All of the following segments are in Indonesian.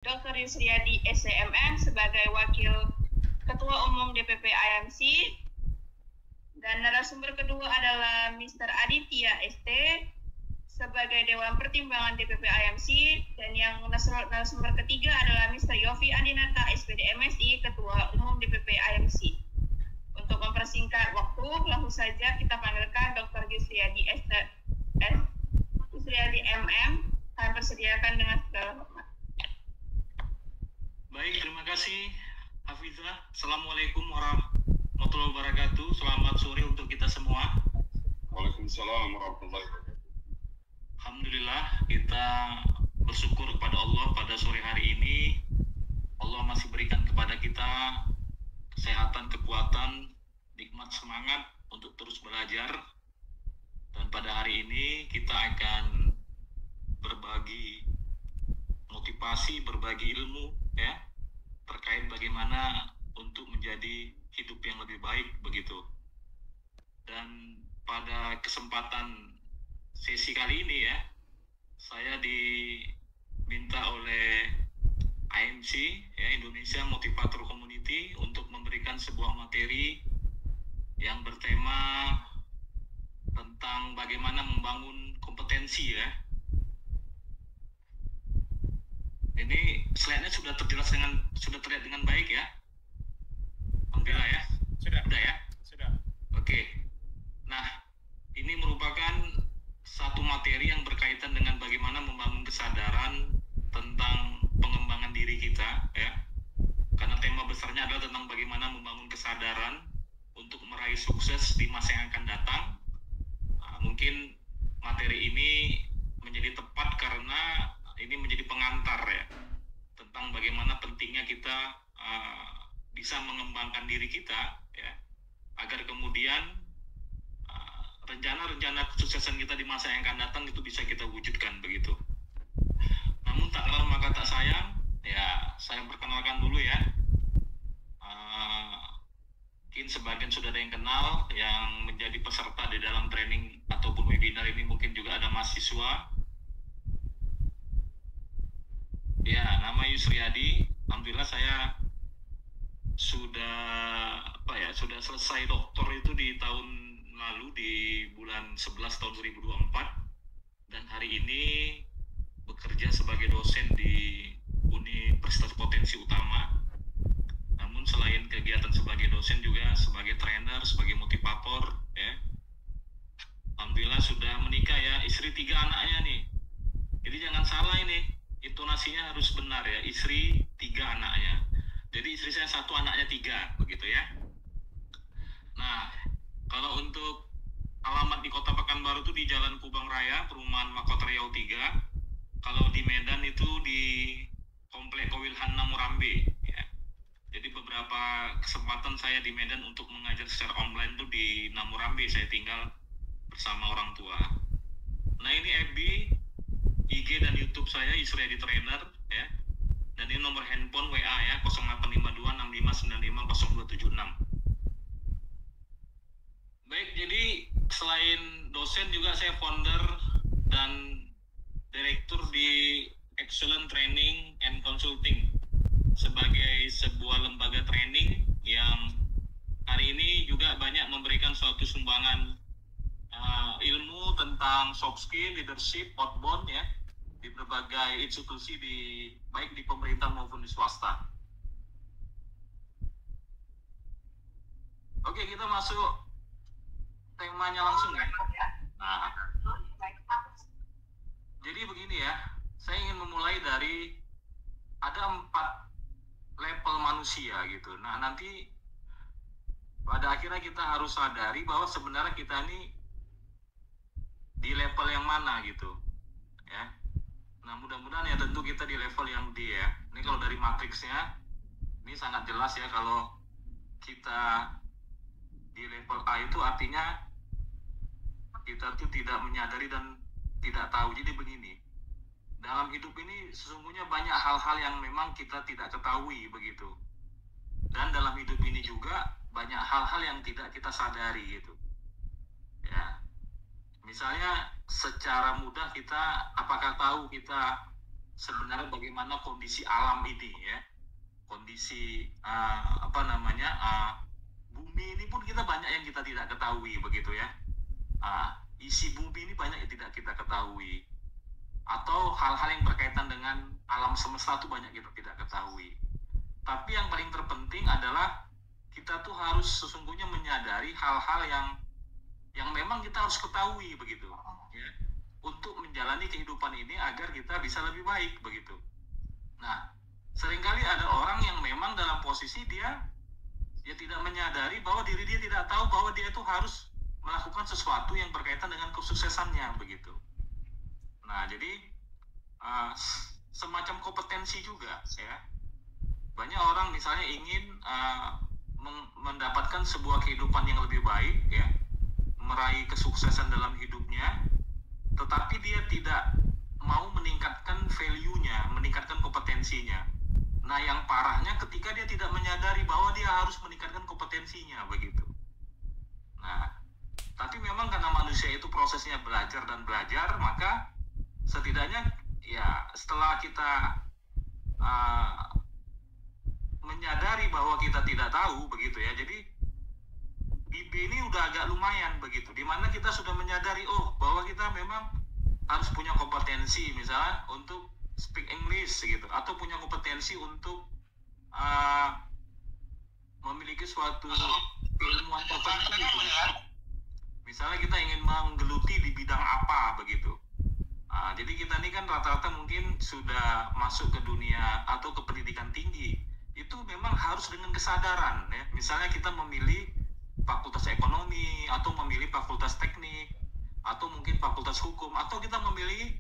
Dr. Yusriadi SCMM sebagai Wakil Ketua Umum DPP IMC, dan narasumber kedua adalah Mr. Aditya ST sebagai Dewan Pertimbangan DPP IMC, dan yang narasumber ketiga adalah Mr. Yofi Adinata SPD MSI Ketua Umum DPP IMC. Untuk mempersingkat waktu, langsung saja kita panggilkan Dr. Yusriadi Yusriadi MM. Kami persediakan dengan segala hormat. Baik, terima kasih Hafizah. Assalamualaikum warahmatullahi wabarakatuh. Selamat sore untuk kita semua. Waalaikumsalam warahmatullahi wabarakatuh. Alhamdulillah, kita bersyukur kepada Allah pada sore hari ini. Allah masih berikan kepada kita kesehatan, kekuatan, nikmat semangat untuk terus belajar. Dan pada hari ini kita akan berbagi motivasi, berbagi ilmu ya, terkait bagaimana untuk menjadi hidup yang lebih baik begitu. Dan pada kesempatan sesi kali ini ya, saya diminta oleh IMC ya, Indonesia Motivator Community, untuk memberikan sebuah materi yang bertema tentang bagaimana membangun kompetensi ya. Ini slide-nya sudah terlihat dengan baik ya? Alhamdulillah ya? Sudah ya? Sudah. Oke. Nah, ini merupakan satu materi yang berkaitan dengan bagaimana membangun kesadaran tentang pengembangan diri kita ya. Karena tema besarnya adalah tentang bagaimana membangun kesadaran untuk meraih sukses di masa yang akan datang. Nah, mungkin materi ini menjadi tepat karena ini menjadi pengantar ya, tentang bagaimana pentingnya kita bisa mengembangkan diri kita ya, agar kemudian rencana-rencana kesuksesan kita di masa yang akan datang itu bisa kita wujudkan begitu. Namun tak kenal maka tak sayang ya, saya perkenalkan dulu ya. Mungkin sebagian sudah ada yang kenal, yang menjadi peserta di dalam training ataupun webinar ini mungkin juga ada mahasiswa. Ya, nama Yusriadi. Alhamdulillah saya sudah selesai doktor itu di tahun lalu di bulan 11 tahun 2024, dan hari ini bekerja sebagai dosen di Universitas Potensi Utama. Namun selain kegiatan sebagai dosen juga sebagai trainer, sebagai motivator ya. Alhamdulillah sudah menikah ya, istri 3 anaknya nih. Jadi jangan salah ini, intonasinya harus benar ya, istri 3 anaknya. Jadi istri saya 1, anaknya 3 begitu ya. Nah, kalau untuk alamat di Kota Pekanbaru itu di Jalan Kubang Raya, Perumahan Makota Riau 3. Kalau di Medan itu di Komplek Kowilhan Namurambe ya. Jadi beberapa kesempatan saya di Medan untuk mengajar secara online itu di Namurambe, saya tinggal bersama orang tua. Nah, ini FB, IG dan YouTube saya Yusriadi Trainer ya. Dan ini nomor handphone WA ya, 085265950276. Baik, jadi selain dosen juga saya founder dan direktur di Excellent Training and Consulting, sebagai sebuah lembaga training yang hari ini juga banyak memberikan suatu sumbangan ilmu tentang soft skill, leadership, outbound ya, di berbagai institusi baik di pemerintah maupun di swasta. Oke, kita masuk temanya langsung ya. Nah, jadi begini ya, saya ingin memulai dari ada 4 level manusia gitu. Nah, nanti pada akhirnya kita harus sadari bahwa sebenarnya kita ini di level yang mana gitu ya. Nah, mudah-mudahan ya tentu kita di level yang D ya. Ini kalau dari matriksnya ini sangat jelas ya, kalau kita di level A itu artinya kita tuh tidak menyadari dan tidak tahu. Jadi begini, dalam hidup ini sesungguhnya banyak hal-hal yang memang kita tidak ketahui begitu. Dan dalam hidup ini juga banyak hal-hal yang tidak kita sadari gitu ya. Misalnya secara mudah kita apakah tahu kita sebenarnya bagaimana kondisi alam ini ya, kondisi bumi ini pun kita banyak yang kita tidak ketahui begitu ya. Isi bumi ini banyak yang tidak kita ketahui, atau hal-hal yang berkaitan dengan alam semesta itu banyak kita tidak ketahui. Tapi yang paling terpenting adalah kita tuh harus sesungguhnya menyadari hal-hal yang memang kita harus ketahui begitu ya, untuk menjalani kehidupan ini agar kita bisa lebih baik begitu. Nah, seringkali ada orang yang memang dalam posisi dia tidak menyadari bahwa diri dia tidak tahu bahwa dia itu harus melakukan sesuatu yang berkaitan dengan kesuksesannya begitu. Nah, jadi semacam kompetensi juga ya. Banyak orang misalnya ingin mendapatkan sebuah kehidupan yang lebih baik ya, meraih kesuksesan dalam hidupnya, tetapi dia tidak mau meningkatkan value-nya, meningkatkan kompetensinya. Nah, yang parahnya ketika dia tidak menyadari bahwa dia harus meningkatkan kompetensinya begitu. Nah, tapi memang karena manusia itu prosesnya belajar dan belajar, maka setidaknya ya setelah kita menyadari bahwa kita tidak tahu begitu ya, jadi IB ini udah agak lumayan begitu, dimana kita sudah menyadari bahwa kita memang harus punya kompetensi misalnya untuk speak English gitu, atau punya kompetensi untuk memiliki suatu keilmuan tertentu gitu. Misalnya kita ingin menggeluti di bidang apa begitu. Jadi kita ini kan rata-rata mungkin sudah masuk ke dunia atau ke pendidikan tinggi, itu memang harus dengan kesadaran ya. Misalnya kita memilih fakultas ekonomi, atau memilih fakultas teknik, atau mungkin fakultas hukum, atau kita memilih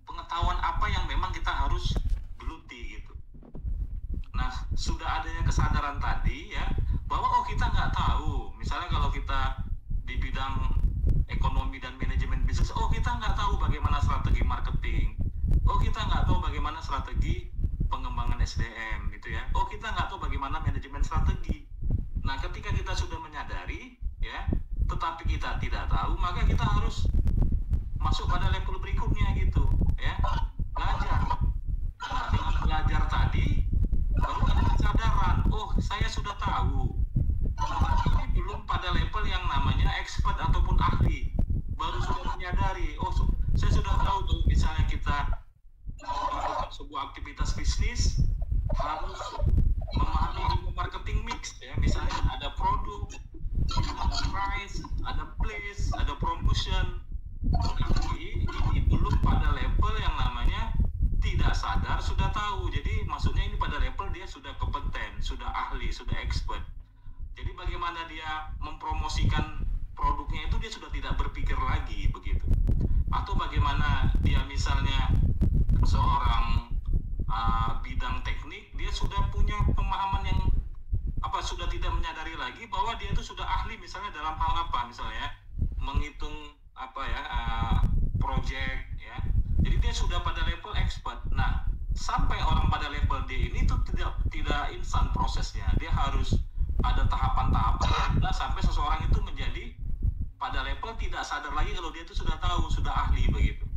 pengetahuan apa yang memang kita harus geluti gitu. Nah, sudah adanya kesadaran tadi ya, bahwa kita nggak tahu, misalnya kalau kita di bidang ekonomi dan manajemen bisnis, kita nggak tahu bagaimana strategi marketing, kita nggak tahu bagaimana strategi pengembangan SDM gitu ya, kita nggak tahu bagaimana manajemen strategi. Nah, ketika kita sudah menyadari ya, tetapi kita tidak tahu, maka kita harus masuk pada level berikutnya gitu ya, belajar. Nah, dengan belajar tadi baru ada kesadaran, saya sudah tahu, tapi belum pada level yang namanya expert ataupun ahli. Baru sudah menyadari, saya sudah tahu tuh, misalnya kita melakukan sebuah aktivitas bisnis harus memahami ilmu marketing mix ya, misalnya ada produk, ada price, ada place, ada promotion. Tapi ini belum pada level yang namanya tidak sadar sudah tahu. Jadi maksudnya ini pada level dia sudah kompeten, sudah ahli, sudah expert. Jadi bagaimana dia mempromosikan produknya itu dia sudah tidak berpikir lagi begitu. Atau bagaimana dia misalnya seorang bidang teknik, dia sudah punya pemahaman yang sudah tidak menyadari lagi bahwa dia itu sudah ahli misalnya dalam hal apa, misalnya menghitung project ya. Jadi dia sudah pada level expert. Nah, sampai orang pada level D ini tuh tidak instan prosesnya. Dia harus ada tahapan-tahapan sampai seseorang itu menjadi pada level tidak sadar lagi kalau dia itu sudah tahu, sudah ahli begitu.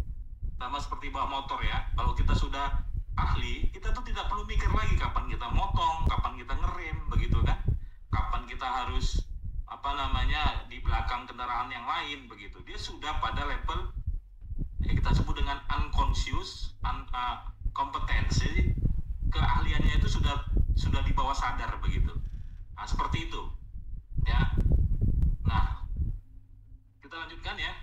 Sama seperti bawa motor ya. Kalau kita sudah ahli, kita tuh tidak perlu mikir lagi kapan kita motong, kapan kita ngerem begitu kan. Kapan kita harus di belakang kendaraan yang lain begitu. Dia sudah pada level kita sebut dengan unconscious kompetensi, keahliannya itu sudah di bawah sadar begitu. Nah, seperti itu ya. Nah, kita lanjutkan ya.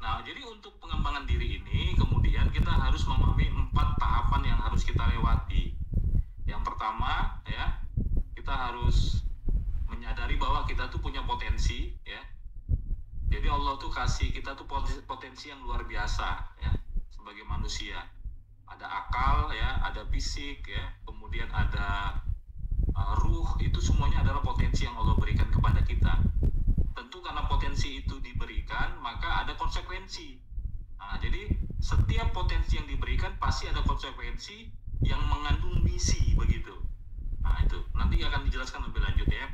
Nah, jadi untuk pengembangan diri ini kemudian kita harus memahami 4 tahapan yang harus kita lewati. Yang pertama ya, kita harus menyadari bahwa kita tuh punya potensi ya. Jadi Allah tuh kasih kita tuh potensi yang luar biasa ya, sebagai manusia. Ada akal ya, ada fisik ya, kemudian ada ruh, itu semuanya adalah potensi yang Allah berikan kepada kita. Tentu karena potensi itu diberikan, maka ada konsekuensi. Nah, jadi setiap potensi yang diberikan pasti ada konsekuensi yang mengandung misi begitu. Nah, itu nanti akan dijelaskan lebih lanjut ya.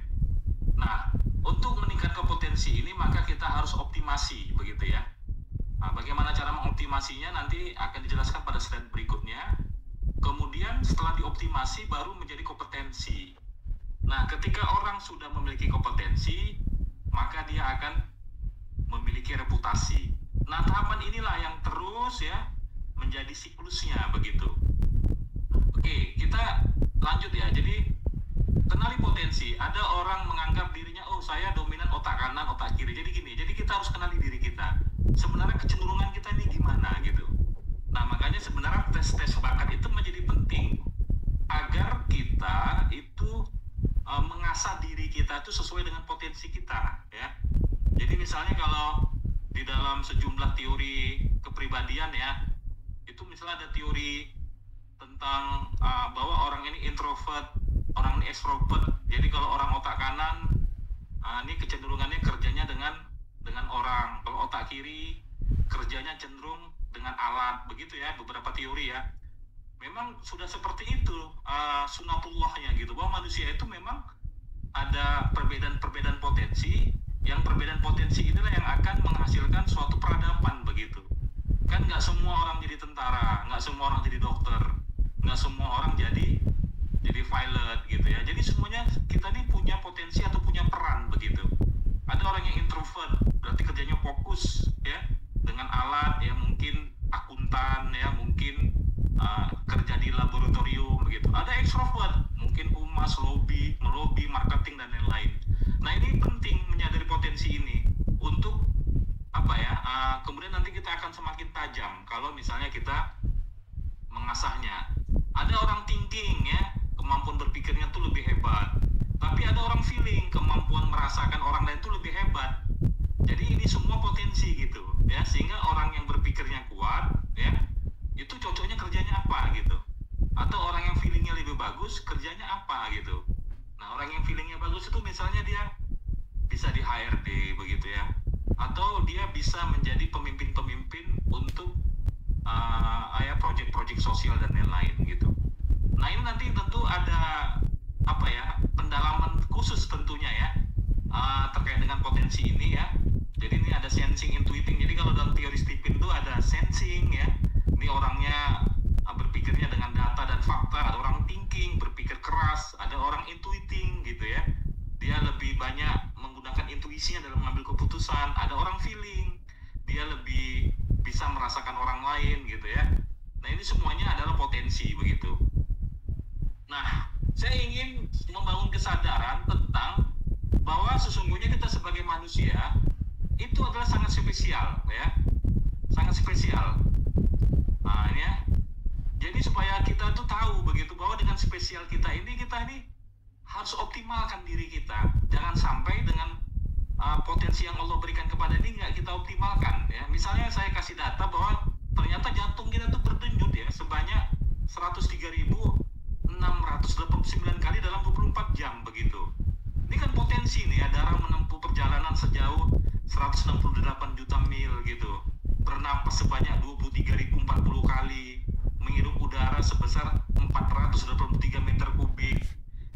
Nah, untuk meningkatkan potensi ini maka kita harus optimasi begitu ya. Nah, bagaimana cara mengoptimasinya nanti akan dijelaskan pada slide berikutnya. Kemudian setelah dioptimasi baru menjadi kompetensi. Nah, ketika orang sudah memiliki kompetensi, maka dia akan memiliki reputasi. Nah, tahapan inilah yang terus ya menjadi siklusnya begitu. Oke, kita lanjut ya. Jadi kenali potensi. Ada orang menganggap dirinya, oh saya dominan otak kanan, otak kiri. Jadi gini, jadi kita harus kenali diri kita. Sebenarnya kecenderungan kita ini gimana gitu. Nah, makanya sebenarnya tes bakat itu menjadi penting agar kita itu mengasah diri kita itu sesuai dengan potensi kita ya. Jadi misalnya kalau di dalam sejumlah teori kepribadian ya, itu misalnya ada teori tentang bahwa orang ini introvert, orang ini extrovert. Jadi kalau orang otak kanan ini kecenderungannya kerjanya dengan orang. Kalau otak kiri kerjanya cenderung dengan alat, begitu ya, beberapa teori ya. Memang sudah seperti itu sunatullahnya gitu, bahwa manusia itu memang ada perbedaan potensi, yang perbedaan potensi inilah yang akan menghasilkan suatu peradaban begitu. Kan nggak semua orang jadi tentara, nggak semua orang jadi dokter, nggak semua orang jadi pilot gitu ya. Jadi semuanya kita nih punya potensi atau punya peran begitu. Ada orang yang introvert, berarti kerjanya fokus ya dengan alat ya, mungkin akuntan ya, mungkin kerja di laboratorium begitu. Ada extrovert, mungkin humas, melobi, marketing dan lain-lain. Nah, ini penting menyadari potensi ini untuk apa ya? Kemudian nanti kita akan semakin tajam kalau misalnya kita mengasahnya. Ada orang thinking ya, kemampuan berpikirnya tuh lebih hebat. Tapi ada orang feeling, kemampuan merasakan orang lain tuh lebih hebat. Jadi ini semua potensi gitu ya, sehingga orang yang berpikirnya kuat ya, itu cocoknya kerjanya apa gitu. Atau orang yang feelingnya lebih bagus, kerjanya apa gitu. Nah, orang yang feelingnya bagus itu misalnya dia bisa di HRD begitu ya, atau dia bisa menjadi pemimpin-pemimpin untuk proyek-proyek sosial dan lain-lain gitu. Nah, ini nanti tentu ada apa ya, pendalaman khusus tentunya ya terkait dengan potensi ini ya. Jadi ini ada sensing, intuiting. Jadi kalau dalam teori Stephen itu ada sensing ya, ini orangnya berpikirnya dengan data dan fakta. Ada orang thinking, berpikir keras. Ada orang intuiting gitu ya, dia lebih banyak menggunakan intuisinya dalam mengambil keputusan. Ada orang feeling, dia lebih bisa merasakan orang lain gitu ya. Nah, ini semuanya adalah potensi begitu. Nah, saya ingin membangun kesadaran tentang bahwa sesungguhnya kita sebagai manusia itu adalah sangat spesial ya, sangat spesial. Nah, ini ya. Jadi supaya kita tuh tahu begitu bahwa dengan spesial kita ini harus optimalkan diri kita. Jangan sampai dengan potensi yang Allah berikan kepada ini nggak kita optimalkan ya. Misalnya saya kasih data bahwa ternyata jantung kita tuh berdenyut ya sebanyak 103.689 kali dalam 24 jam begitu. Ini kan potensi nih ya, darah menempuh perjalanan sejauh 168 juta mil gitu. Bernapas sebanyak 23.040 kali, menghirup udara sebesar 483 meter kubik,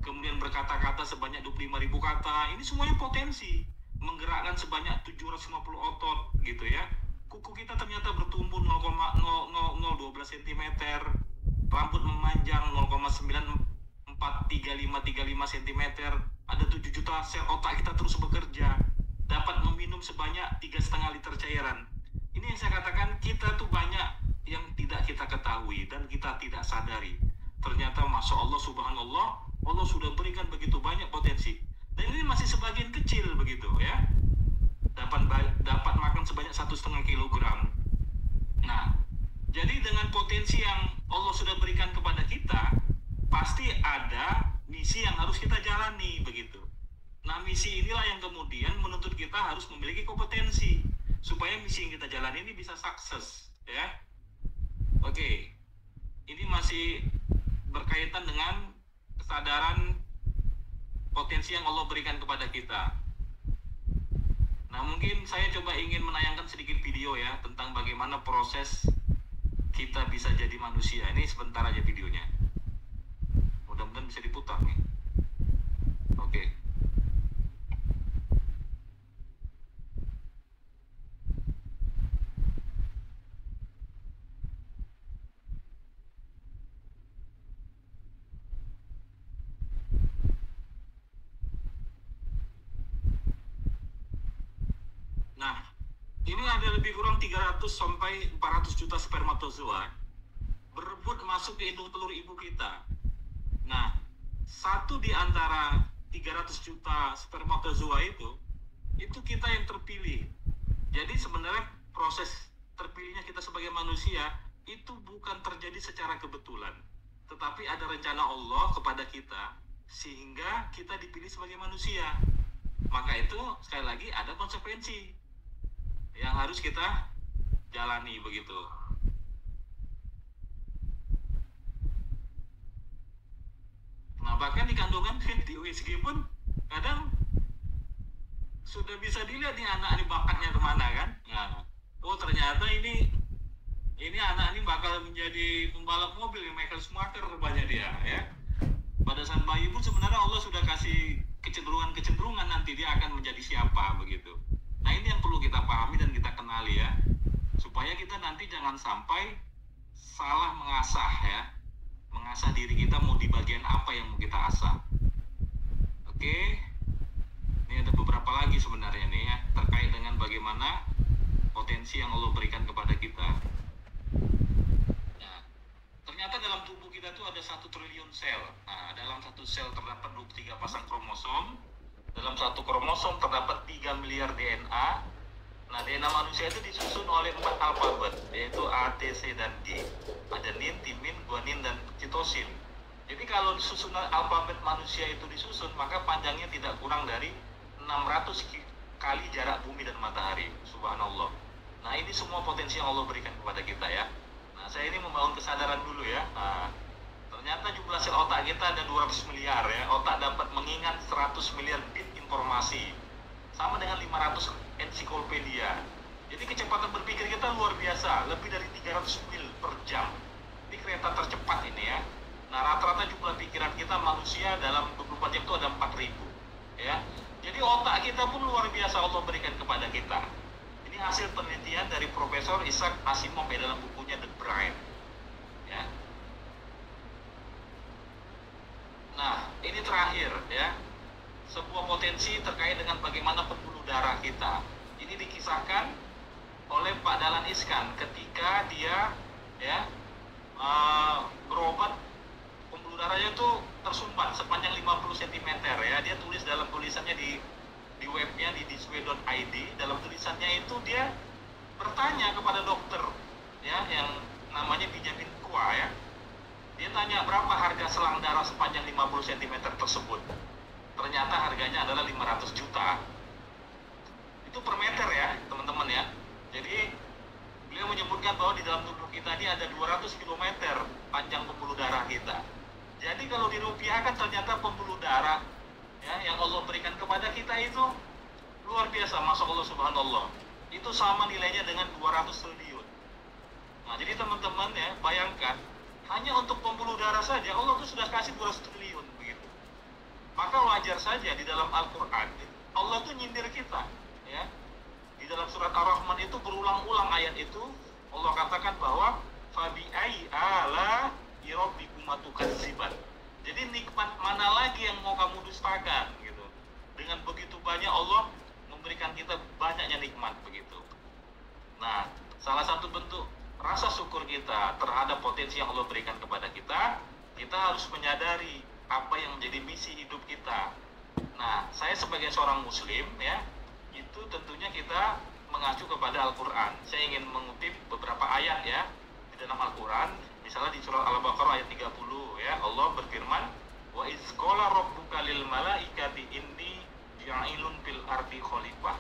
kemudian berkata-kata sebanyak 25.000 kata. Ini semuanya potensi. Menggerakkan sebanyak 750 otot gitu ya. Kuku kita ternyata bertumbuh 0,0012 cm, rambut memanjang 0,943535 cm, ada 7 juta sel otak kita terus bekerja, dapat meminum sebanyak 3,5 liter cairan. Ini yang saya katakan, kita tuh banyak yang tidak kita ketahui dan kita tidak sadari. Ternyata Masya Allah, Subhanallah, Allah sudah berikan begitu banyak potensi. Dan ini masih sebagian kecil begitu ya. Dapat makan sebanyak 1,5 kilogram. Nah, jadi dengan potensi yang Allah sudah berikan kepada kita, pasti ada misi yang harus kita jalani begitu. Nah, misi inilah yang kemudian menuntut kita harus memiliki kompetensi supaya misi yang kita jalani ini bisa sukses ya. Oke. Ini masih berkaitan dengan kesadaran potensi yang Allah berikan kepada kita. Nah, mungkin saya coba ingin menayangkan sedikit video ya tentang bagaimana proses kita bisa jadi manusia. Ini sebentar aja videonya. Mudah-mudahan bisa diputar nih. Oke. ini ada lebih kurang 300 sampai 400 juta spermatozoa berebut masuk ke indung telur ibu kita. Nah, satu di antara 300 juta spermatozoa itu kita yang terpilih. Jadi sebenarnya proses terpilihnya kita sebagai manusia itu bukan terjadi secara kebetulan, tetapi ada rencana Allah kepada kita sehingga kita dipilih sebagai manusia. Maka itu sekali lagi ada konsekuensi yang harus kita jalani begitu. Nah, bahkan di kandungan di USG pun kadang sudah bisa dilihat nih anak ini bakatnya kemana kan. Nah, oh ternyata ini anak ini bakal menjadi pembalap mobil, Michael Schumacher rupanya dia ya. Pada saat bayi pun sebenarnya Allah sudah kasih kecenderungan nanti dia akan menjadi siapa begitu. Nah, ini yang perlu kita pahami dan kita kenali ya, supaya kita nanti jangan sampai salah mengasah diri kita mau di bagian apa yang mau kita asah. Oke, ini ada beberapa lagi sebenarnya nih ya, terkait dengan bagaimana potensi yang Allah berikan kepada kita. Nah, ternyata dalam tubuh kita tuh ada 1 triliun sel. Nah, dalam satu sel terdapat 23 pasang kromosom. Dalam satu kromosom terdapat 3 miliar DNA. Nah, DNA manusia itu disusun oleh 4 alfabet, yaitu A, T, C, dan G. Adenin, timin, guanin, dan citosin. Jadi kalau susunan alfabet manusia itu disusun, maka panjangnya tidak kurang dari 600 kali jarak bumi dan matahari. Subhanallah. Nah, ini semua potensi yang Allah berikan kepada kita ya. Nah, saya ini membangun kesadaran dulu ya. Nah, ternyata jumlah sel otak kita ada 200 miliar ya. Otak dapat mengingat 100 miliar bit informasi. Sama dengan 500 ensiklopedia. Jadi kecepatan berpikir kita luar biasa, lebih dari 300 mil per jam. Ini kereta tercepat ini ya. Nah, rata-rata jumlah pikiran kita manusia dalam 24 jam itu ada 4.000 ya. Jadi otak kita pun luar biasa Allah berikan kepada kita. Ini hasil penelitian dari Profesor Isaac Asimov dalam bukunya The Brain ya. Nah, ini terakhir ya, sebuah potensi terkait dengan bagaimana pembuluh darah kita. Ini dikisahkan oleh Pak Dahlan Iskan ketika dia ya berobat, pembuluh darahnya itu tersumbat sepanjang 50 cm ya. Dia tulis dalam tulisannya di webnya di diswe.id. Dalam tulisannya itu dia bertanya kepada dokter ya yang namanya Benjamin Kua ya. Dia tanya berapa harga selang darah sepanjang 50 cm tersebut. Ternyata harganya adalah 500 juta. Itu per meter ya teman-teman ya. Jadi beliau menyebutkan bahwa di dalam tubuh kita ini ada 200 km panjang pembuluh darah kita. Jadi kalau dirupiahkan ternyata pembuluh darah ya yang Allah berikan kepada kita itu luar biasa, masya Allah subhanallah. Itu sama nilainya dengan 200 triliun. Nah, jadi teman-teman ya, bayangkan hanya untuk pembuluh darah saja Allah tuh sudah kasih 200 triliun begitu. Maka wajar saja di dalam Al-Qur'an Allah tuh nyindir kita ya. Di dalam surat Ar-Rahman itu berulang-ulang ayat itu Allah katakan bahwa fabi'ai ala rabbikuma tukadziban. Jadi nikmat mana lagi yang mau kamu dustakan gitu. Dengan begitu banyak Allah memberikan kita banyaknya nikmat begitu. Nah, salah satu bentuk rasa syukur kita terhadap potensi yang Allah berikan kepada kita, kita harus menyadari apa yang menjadi misi hidup kita. Nah, saya sebagai seorang muslim ya, itu tentunya kita mengacu kepada Al-Quran. Saya ingin mengutip beberapa ayat ya di dalam Al-Quran. Misalnya di surah Al-Baqarah ayat 30 ya, Allah berfirman, wa iz qala rabbuka lil malaikati inni ja'ilun fil ardi khalifah.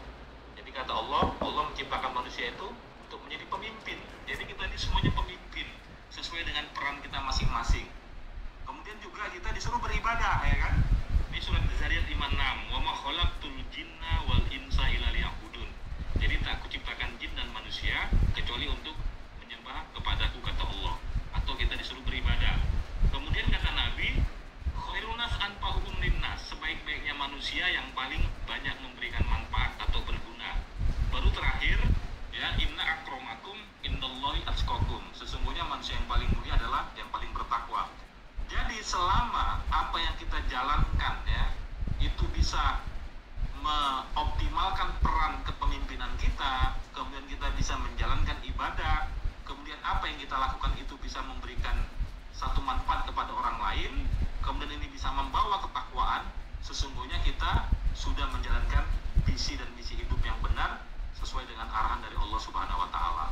Jadi kata Allah menciptakan manusia itu untuk menjadi pemimpin. Jadi kita ini semuanya pemimpin sesuai dengan peran kita masing-masing. Kemudian juga kita disuruh beribadah ya kan. Ini surat Az-Zariyat 56, wa ma khalaqtul jinna wal insa illa liya'budun. Jadi tak kuciptakan jin dan manusia kecuali untuk menyembah kepadaku, kata Allah. Atau kita disuruh beribadah. Kemudian kata Nabi, khairun nas anfa'uhum linnas, sebaik-baiknya manusia yang paling banyak memberikan manfaat atau berguna. Baru terakhir ya, inna akramakum indallahi atqakum, sesungguhnya manusia yang paling mulia adalah yang paling bertakwa. Jadi selama apa yang kita jalankan ya itu bisa mengoptimalkan peran kepemimpinan kita, kemudian kita bisa menjalankan ibadah, kemudian apa yang kita lakukan itu bisa memberikan satu manfaat kepada orang lain, kemudian ini bisa membawa ketakwaan, sesungguhnya kita sudah menjalankan visi dan misi hidup yang benar sesuai dengan arahan dari Allah Subhanahu wa Ta'ala.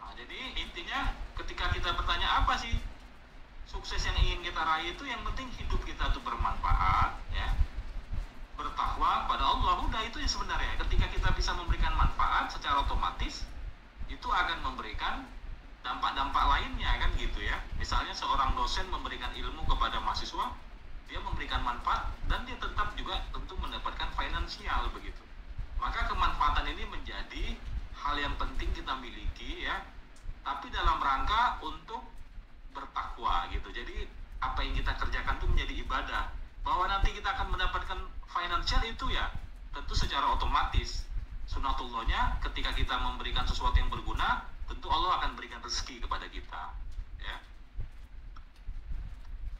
Nah, jadi intinya ketika kita bertanya apa sih sukses yang ingin kita raih, itu yang penting hidup kita itu bermanfaat, ya, bertakwa pada Allah. Udah, itu ya sebenarnya. Ketika kita bisa memberikan manfaat, secara otomatis itu akan memberikan dampak-dampak lainnya, kan gitu ya. Misalnya seorang dosen memberikan ilmu kepada mahasiswa, dia memberikan manfaat dan dia tetap juga tentu mendapatkan finansial begitu. Maka kemanfaatan ini menjadi hal yang penting kita miliki, ya, tapi dalam rangka untuk bertakwa gitu. Jadi apa yang kita kerjakan itu menjadi ibadah. Bahwa nanti kita akan mendapatkan finansial itu ya tentu secara otomatis. Sunatullahnya ketika kita memberikan sesuatu yang berguna, tentu Allah akan berikan rezeki kepada kita, ya.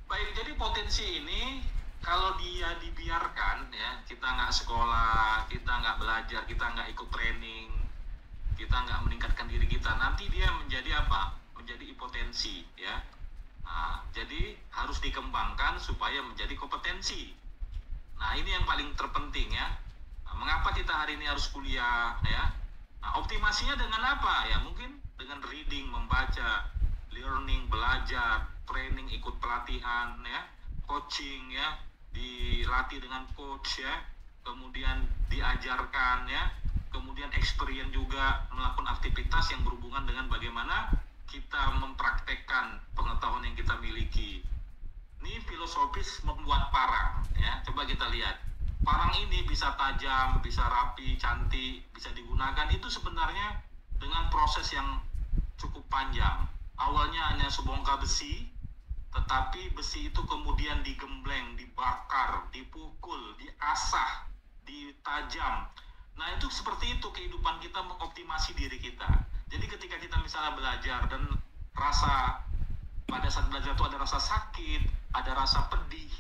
Baik, jadi potensi ini kalau dia dibiarkan, ya, kita nggak sekolah, kita nggak belajar, kita nggak ikut training, kita nggak meningkatkan diri kita, nanti dia menjadi apa? Menjadi hipotensi, ya. Nah, jadi harus dikembangkan supaya menjadi kompetensi. Nah, ini yang paling terpenting, ya. Nah, mengapa kita hari ini harus kuliah, ya? Nah, optimasinya dengan apa? Ya, mungkin dengan reading, membaca, learning, belajar, training, ikut pelatihan, ya, coaching, ya, dilatih dengan coach, ya, kemudian diajarkan, ya, kemudian experience juga melakukan aktivitas yang berhubungan dengan bagaimana kita mempraktekkan pengetahuan yang kita miliki. Ini filosofis membuat parang, ya. Coba kita lihat. Parang ini bisa tajam, bisa rapi, cantik, bisa digunakan. Itu sebenarnya dengan proses yang cukup panjang. Awalnya hanya sebongkah besi, tetapi besi itu kemudian digembleng, dibakar, dipukul, diasah, ditajam. Nah, itu seperti itu kehidupan kita mengoptimasi diri kita. Jadi ketika kita misalnya belajar dan rasa pada saat belajar itu ada rasa sakit, ada rasa pedih,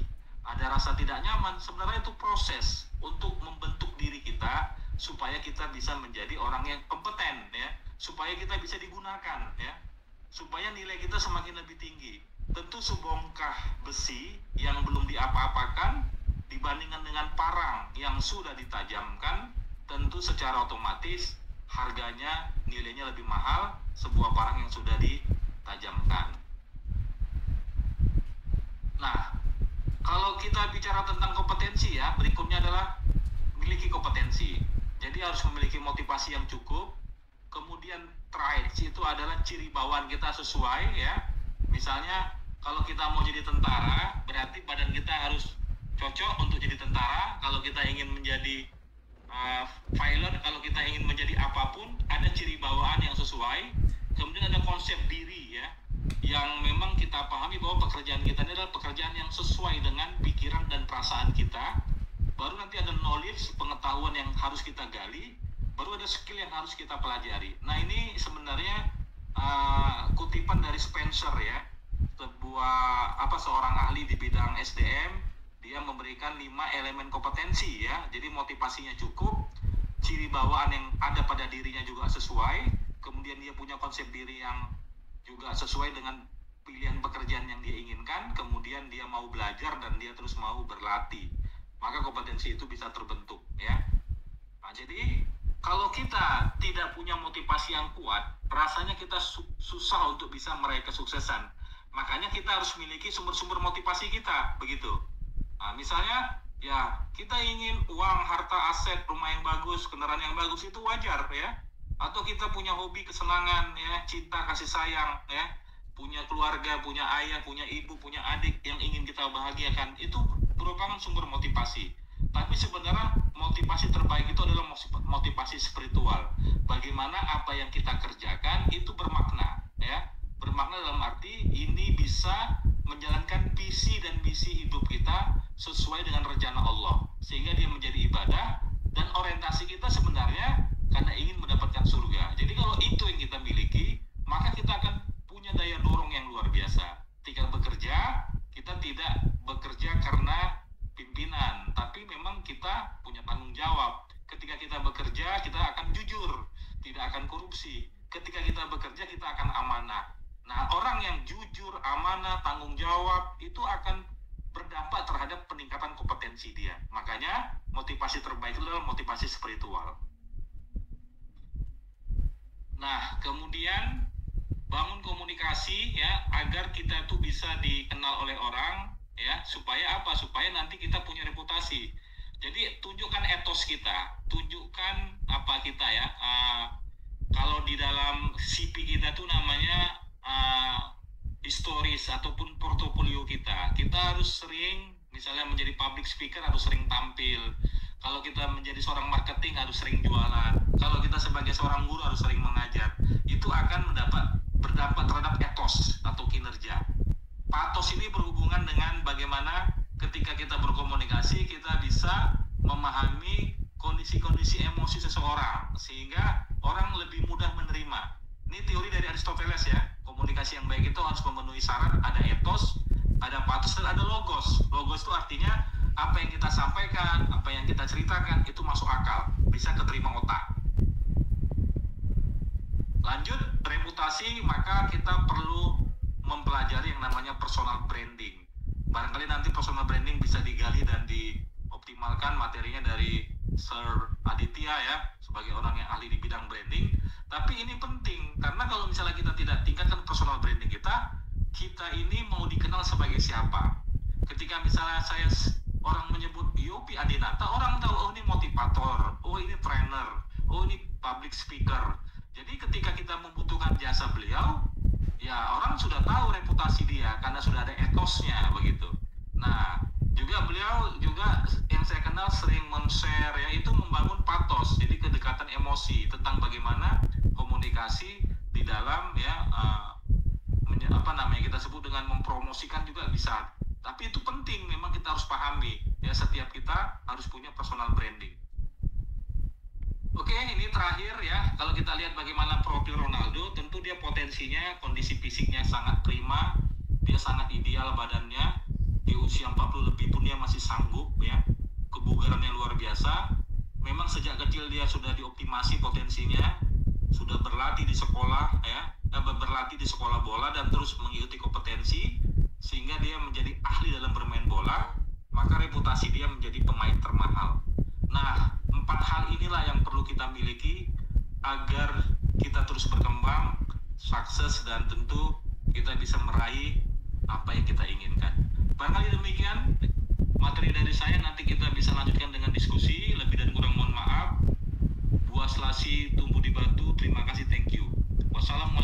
ada rasa tidak nyaman, sebenarnya itu proses untuk membentuk diri kita supaya kita bisa menjadi orang yang kompeten, ya, supaya kita bisa digunakan, ya, supaya nilai kita semakin lebih tinggi. Tentu sebongkah besi yang belum diapa-apakan dibandingkan dengan parang yang sudah ditajamkan, tentu secara otomatis harganya, nilainya lebih mahal sebuah parang yang sudah ditajamkan. Nah, kalau kita bicara tentang kompetensi, ya, berikutnya adalah memiliki kompetensi. Jadi harus memiliki motivasi yang cukup. Kemudian traits itu adalah ciri bawaan kita sesuai, ya. Misalnya kalau kita mau jadi tentara, berarti badan kita harus cocok untuk jadi tentara. Kalau kita ingin menjadi pilot, kalau kita ingin menjadi apapun, ada ciri bawaan yang sesuai. Kemudian ada konsep diri, ya, yang memang kita pahami bahwa pekerjaan kita ini adalah pekerjaan yang sesuai dengan pikiran dan perasaan kita. Baru nanti ada knowledge, pengetahuan yang harus kita gali. Baru ada skill yang harus kita pelajari. Nah, ini sebenarnya kutipan dari Spencer, ya, seorang ahli di bidang SDM. Dia memberikan 5 elemen kompetensi, ya. Jadi motivasinya cukup, ciri bawaan yang ada pada dirinya juga sesuai, kemudian dia punya konsep diri yang juga sesuai dengan pilihan pekerjaan yang dia inginkan, kemudian dia mau belajar dan dia terus mau berlatih. Maka kompetensi itu bisa terbentuk, ya. Nah, jadi kalau kita tidak punya motivasi yang kuat, rasanya kita susah untuk bisa meraih kesuksesan. Makanya kita harus memiliki sumber-sumber motivasi kita, begitu. Nah, misalnya, ya, kita ingin uang, harta, aset, rumah yang bagus, kendaraan yang bagus, itu wajar, ya. Atau kita punya hobi, kesenangan, ya, cinta, kasih sayang, ya, punya keluarga, punya ayah, punya ibu, punya adik yang ingin kita bahagiakan, itu merupakan sumber motivasi. Tapi sebenarnya motivasi terbaik itu adalah motivasi spiritual. Bagaimana apa yang kita kerjakan itu bermakna, ya. Bermakna dalam arti ini bisa menjalankan visi dan misi hidup kita sesuai dengan rencana Allah, sehingga dia menjadi ibadah dan orientasi kita sebenarnya karena ingin mendapatkan surga. Jadi kalau itu yang kita miliki, maka kita akan punya daya dorong yang luar biasa. Ketika bekerja, kita tidak bekerja karena pimpinan, tapi memang kita punya tanggung jawab. bagaimana, tanggung jawab, itu akan berdampak terhadap peningkatan kompetensi dia. Makanya motivasi terbaik itu adalah motivasi spiritual. Nah, kemudian bangun komunikasi ya, agar kita tuh bisa dikenal oleh orang ya, supaya apa? Supaya nanti kita punya reputasi. Jadi tunjukkan etos kita, tunjukkan apa kita ya. Kalau di dalam CV kita tuh namanya historis ataupun portofolio kita harus sering, misalnya menjadi public speaker harus sering tampil. Kalau kita menjadi seorang marketing harus sering jualan. Kalau kita sebagai seorang guru harus sering mengajar. Itu akan berdampak terhadap etos atau kinerja. Patos ini berhubungan dengan bagaimana ketika kita berkomunikasi kita bisa memahami kondisi-kondisi emosi seseorang sehingga orang lebih mudah menerima. Ini teori dari Aristoteles ya. Komunikasi yang baik itu harus memenuhi syarat, ada etos, ada patos, dan ada logos. Logos itu artinya apa yang kita sampaikan, apa yang kita ceritakan itu masuk akal, bisa keterima otak. Lanjut, reputasi, maka kita perlu mempelajari yang namanya personal branding. Barangkali nanti personal branding bisa digali dan dioptimalkan materinya dari Sir Aditya ya, sebagai orang yang ahli di bidang branding. Tapi ini penting, karena kalau misalnya kita tidak tingkatkan personal branding kita ini mau dikenal sebagai siapa. Ketika misalnya orang menyebut Yopi Adinata, orang tahu, oh ini motivator, oh ini trainer, oh ini public speaker. Jadi ketika kita membutuhkan jasa beliau, ya orang sudah tahu reputasi dia karena sudah ada etosnya begitu. Nah, juga beliau juga yang saya kenal sering men-share ya, itu membangun patos, jadi kedekatan emosi tentang bagaimana komunikasi di dalam ya kita sebut dengan mempromosikan juga bisa. Tapi itu penting, memang kita harus pahami ya, setiap kita harus punya personal branding. Oke, ini terakhir ya, kalau kita lihat bagaimana profil Ronaldo, tentu dia potensinya, kondisi fisiknya sangat prima, dia sangat ideal badannya, di usia 40 lebih pun dia masih sanggup ya, kebugarannya luar biasa. Memang sejak kecil dia sudah dioptimasi potensinya, sudah berlatih di sekolah ya, berlatih di sekolah bola dan terus mengikuti kompetensi sehingga dia menjadi ahli dalam bermain bola, maka reputasi dia menjadi pemain termahal. Nah, 4 hal inilah yang perlu kita miliki agar kita terus berkembang, sukses, dan tentu kita bisa meraih apa yang kita inginkan. Barangkali demikian materi dari saya, nanti kita bisa lanjutkan dengan diskusi. Lebih dan kurang mohon maaf. Buah selasi tumbuh di batu. Terima kasih, thank you. Wassalamualaikum.